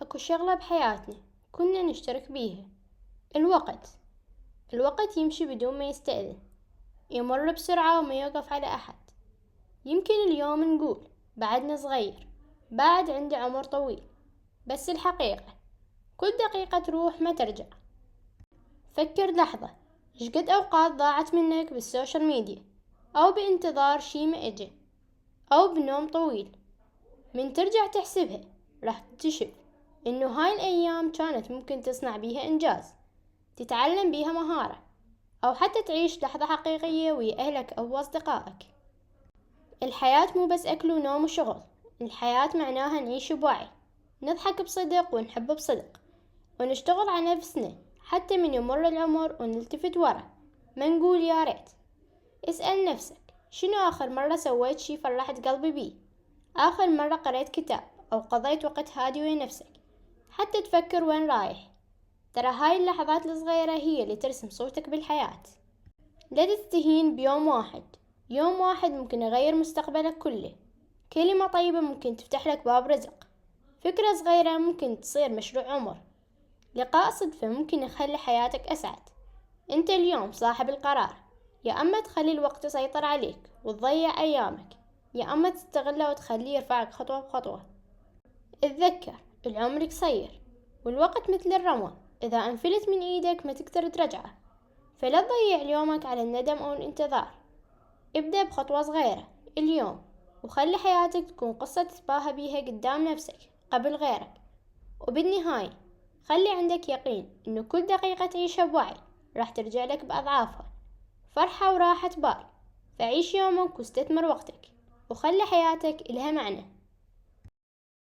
أكو شغلة بحياتنا كنا نشترك بيها. الوقت يمشي بدون ما يستأذن، يمر بسرعة وما يوقف على أحد. يمكن اليوم نقول بعدنا صغير، بعد عندي عمر طويل، بس الحقيقة كل دقيقة تروح ما ترجع. فكر لحظة، شقد أوقات ضاعت منك بالسوشيال ميديا، أو بانتظار شي ما إجي، أو بنوم طويل. من ترجع تحسبها راح تكتشف إنه هاي الأيام كانت ممكن تصنع بيها إنجاز، تتعلم بيها مهارة، أو حتى تعيش لحظة حقيقية ويا أهلك أو أصدقائك. الحياة مو بس أكل ونوم وشغل، الحياة معناها نعيش بوعي، نضحك بصدق ونحب بصدق، ونشتغل على نفسنا حتى من يمر العمر ونلتفت ورا ما نقول يا ريت. اسأل نفسك، شنو آخر مرة سويت شي فرحت قلبي بيه؟ آخر مرة قريت كتاب أو قضيت وقت هادي ويا نفسك، حتى تفكر وين رايح. ترى هاي اللحظات الصغيرة هي اللي ترسم صورتك بالحياة. لا تستهين بيوم واحد، يوم واحد ممكن يغير مستقبلك كله. كلمة طيبة ممكن تفتح لك باب رزق، فكرة صغيرة ممكن تصير مشروع عمر، لقاء صدفة ممكن يخلي حياتك أسعد. انت اليوم صاحب القرار، يا أما تخلي الوقت يسيطر عليك وتضيع أيامك، يا أما تستغله وتخليه يرفعك خطوة بخطوة. اتذكر العمر قصير، والوقت مثل الرمى، إذا انفلت من إيدك ما تقدر ترجعه. فلا تضيع يومك على الندم أو الانتظار. ابدأ بخطوة صغيرة اليوم، وخلي حياتك تكون قصة تتباهى بيها قدام نفسك قبل غيرك. وبالنهاية خلي عندك يقين إنه كل دقيقة تعيشها بوعي راح ترجع لك بأضعافها، فرحة وراحة بال. فعيش يومك واستثمر وقتك، وخلي حياتك إلها معنى.